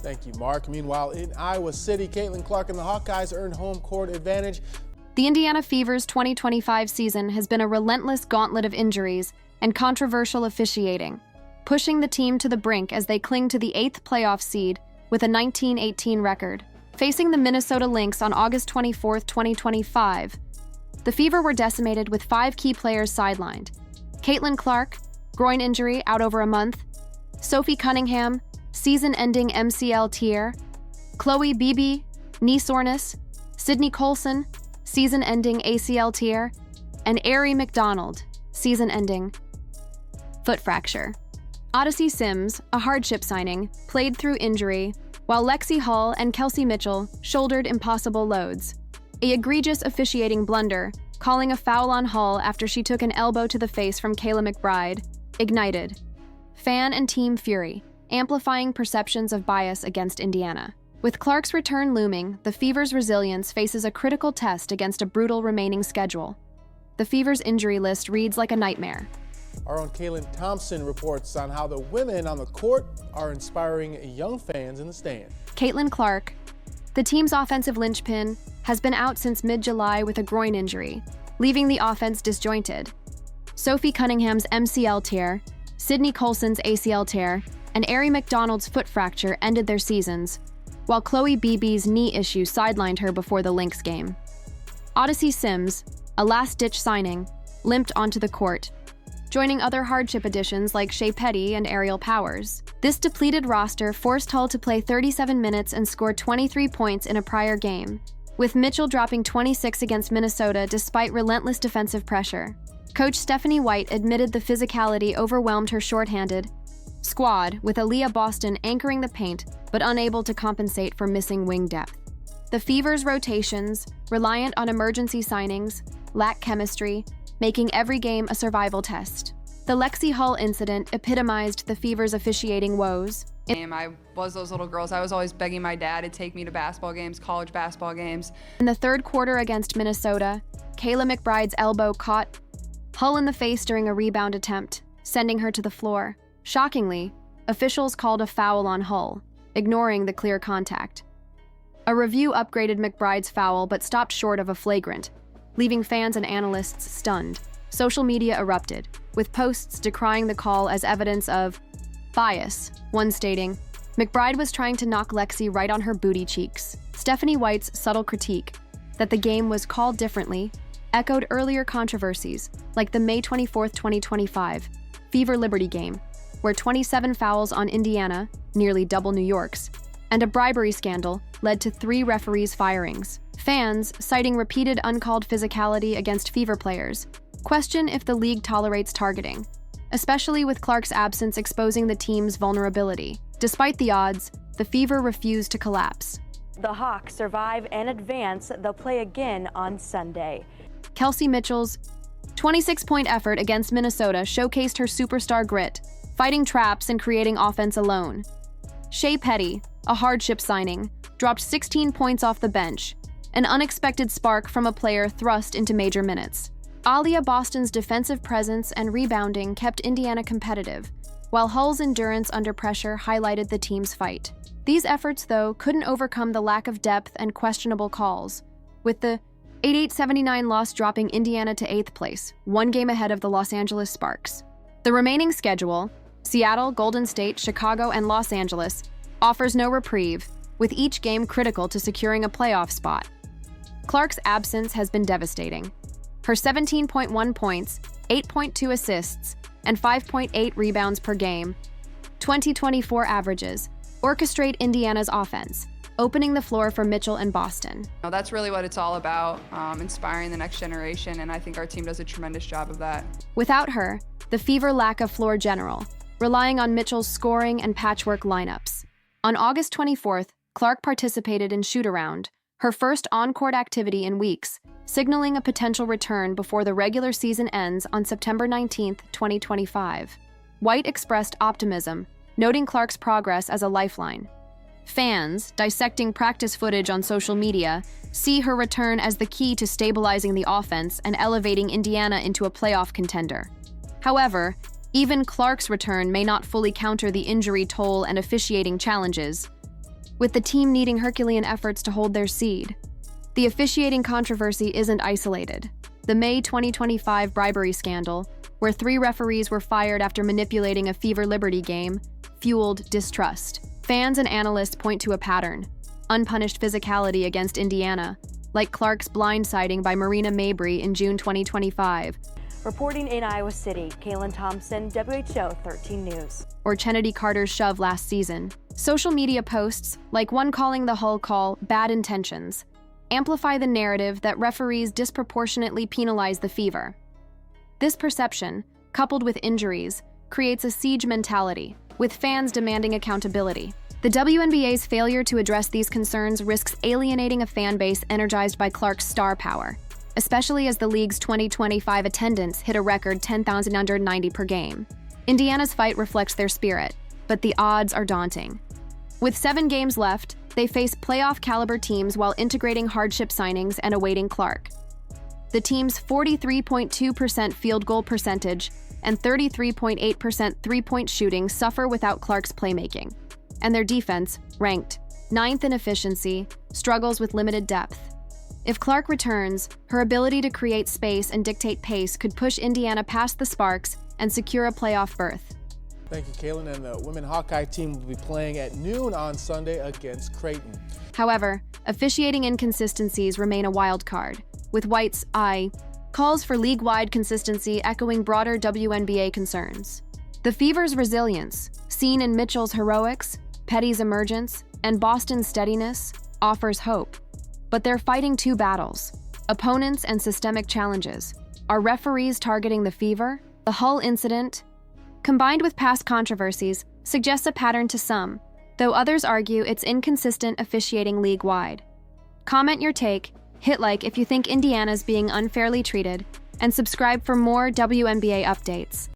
Thank you, Mark. Meanwhile, in Iowa City, Caitlin Clark and the Hawkeyes earned home court advantage. The Indiana Fever's 2025 season has been a relentless gauntlet of injuries and controversial officiating, pushing the team to the brink as they cling to the 8th playoff seed with a 19-18 record. Facing the Minnesota Lynx on August 24, 2025, the Fever were decimated with 5 key players sidelined. Caitlin Clark, groin injury out over a month. Sophie Cunningham, season-ending MCL tear. Khloe Bby, knee soreness. Sydney Colson, season-ending ACL tear. And Arie McDonald, season-ending foot fracture. Odyssey Sims, a hardship signing, played through injury, while Lexie and Kelsey Mitchell shouldered impossible loads. A egregious officiating blunder, calling a foul on Hull after she took an elbow to the face from Kayla McBride, ignited fan and team fury, amplifying perceptions of bias against Indiana. With Clark's return looming, the Fever's resilience faces a critical test against a brutal remaining schedule. The Fever's injury list reads like a nightmare. Our own Kaylin Thompson reports on how the women on the court are inspiring young fans in the stand. Caitlin Clark, the team's offensive linchpin, has been out since mid-July with a groin injury, leaving the offense disjointed. Sophie Cunningham's MCL tear, Sydney Colson's ACL tear, and Arie McDonald's foot fracture ended their seasons, while Khloe Bby's knee issue sidelined her before the Lynx game. Odyssey Sims, a last-ditch signing, limped onto the court, joining other hardship additions like Khloe Bby and Aerial Powers. This depleted roster forced Hull to play 37 minutes and score 23 points in a prior game, with Mitchell dropping 26 against Minnesota despite relentless defensive pressure. Coach Stephanie White admitted the physicality overwhelmed her shorthanded squad, with Aaliyah Boston anchoring the paint but unable to compensate for missing wing depth. The Fever's rotations, reliant on emergency signings, lack chemistry, making every game a survival test. The Lexie Hull incident epitomized the Fever's officiating woes. I was those little girls. I was always begging my dad to take me to basketball games, college basketball games. In the third quarter against Minnesota, Kayla McBride's elbow caught Hull in the face during a rebound attempt, sending her to the floor. Shockingly, officials called a foul on Hull, ignoring the clear contact. A review upgraded McBride's foul but stopped short of a flagrant, leaving fans and analysts stunned. Social media erupted, with posts decrying the call as evidence of bias, one stating, "McBride was trying to knock Lexie right on her booty cheeks." Stephanie White's subtle critique that the game was called differently echoed earlier controversies, like the May 24, 2025 Fever Liberty game, where 27 fouls on Indiana, nearly double New York's, and a bribery scandal led to 3 referees' firings. Fans, citing repeated uncalled physicality against Fever players, question if the league tolerates targeting, especially with Clark's absence exposing the team's vulnerability. Despite the odds, the Fever refused to collapse. The Hawks survive and advance. They'll play again on Sunday. Kelsey Mitchell's 26-point effort against Minnesota showcased her superstar grit, fighting traps and creating offense alone. Khloe Bby, a hardship signing, dropped 16 points off the bench, an unexpected spark from a player thrust into major minutes. Aaliyah Boston's defensive presence and rebounding kept Indiana competitive, while Hull's endurance under pressure highlighted the team's fight. These efforts, though, couldn't overcome the lack of depth and questionable calls, with the 88-79 loss dropping Indiana to 8th place, 1 game ahead of the Los Angeles Sparks. The remaining schedule, Seattle, Golden State, Chicago, and Los Angeles, offers no reprieve, with each game critical to securing a playoff spot. Clark's absence has been devastating. Her 17.1 points, 8.2 assists, and 5.8 rebounds per game, 2024 averages, orchestrate Indiana's offense, opening the floor for Mitchell and Boston. That's really what it's all about, inspiring the next generation, and I think our team does a tremendous job of that. Without her, the Fever lack a floor general, relying on Mitchell's scoring and patchwork lineups. On August 24th, Clark participated in shoot-around, her first on-court activity in weeks, signaling a potential return before the regular season ends on September 19, 2025. White expressed optimism, noting Clark's progress as a lifeline. Fans, dissecting practice footage on social media, see her return as the key to stabilizing the offense and elevating Indiana into a playoff contender. However, even Clark's return may not fully counter the injury toll and officiating challenges. with the team needing Herculean efforts to hold their seed. The officiating controversy isn't isolated. The May 2025 bribery scandal, where 3 referees were fired after manipulating a Fever Liberty game, fueled distrust. Fans and analysts point to a pattern: unpunished physicality against Indiana, like Clark's blindsiding by Marina Mabry in June 2025. Reporting in Iowa City, Kayla Thompson, WHO 13 News. Or Kennedy Carter's shove last season. Social media posts, like one calling the Hull call bad intentions, amplify the narrative that referees disproportionately penalize the Fever. This perception, coupled with injuries, creates a siege mentality, with fans demanding accountability. The WNBA's failure to address these concerns risks alienating a fan base energized by Clark's star power, especially as the league's 2025 attendance hit a record 10,190 per game. Indiana's fight reflects their spirit, but the odds are daunting. With 7 games left, they face playoff-caliber teams while integrating hardship signings and awaiting Clark. The team's 43.2% field goal percentage and 33.8% three-point shooting suffer without Clark's playmaking, and their defense, ranked 9th in efficiency, struggles with limited depth. If Clark returns, her ability to create space and dictate pace could push Indiana past the Sparks and secure a playoff berth. Thank you, Kaylin. And the women Hawkeye team will be playing at noon on Sunday against Creighton. However, officiating inconsistencies remain a wild card, with White's calls for league-wide consistency echoing broader WNBA concerns. The Fever's resilience, seen in Mitchell's heroics, Petty's emergence, and Boston's steadiness, offers hope. But they're fighting 2 battles: opponents and systemic challenges. Are referees targeting the Fever? The Hull incident, combined with past controversies, suggests a pattern to some, though others argue it's inconsistent officiating league-wide. Comment your take, hit like if you think Indiana's being unfairly treated, and subscribe for more WNBA updates.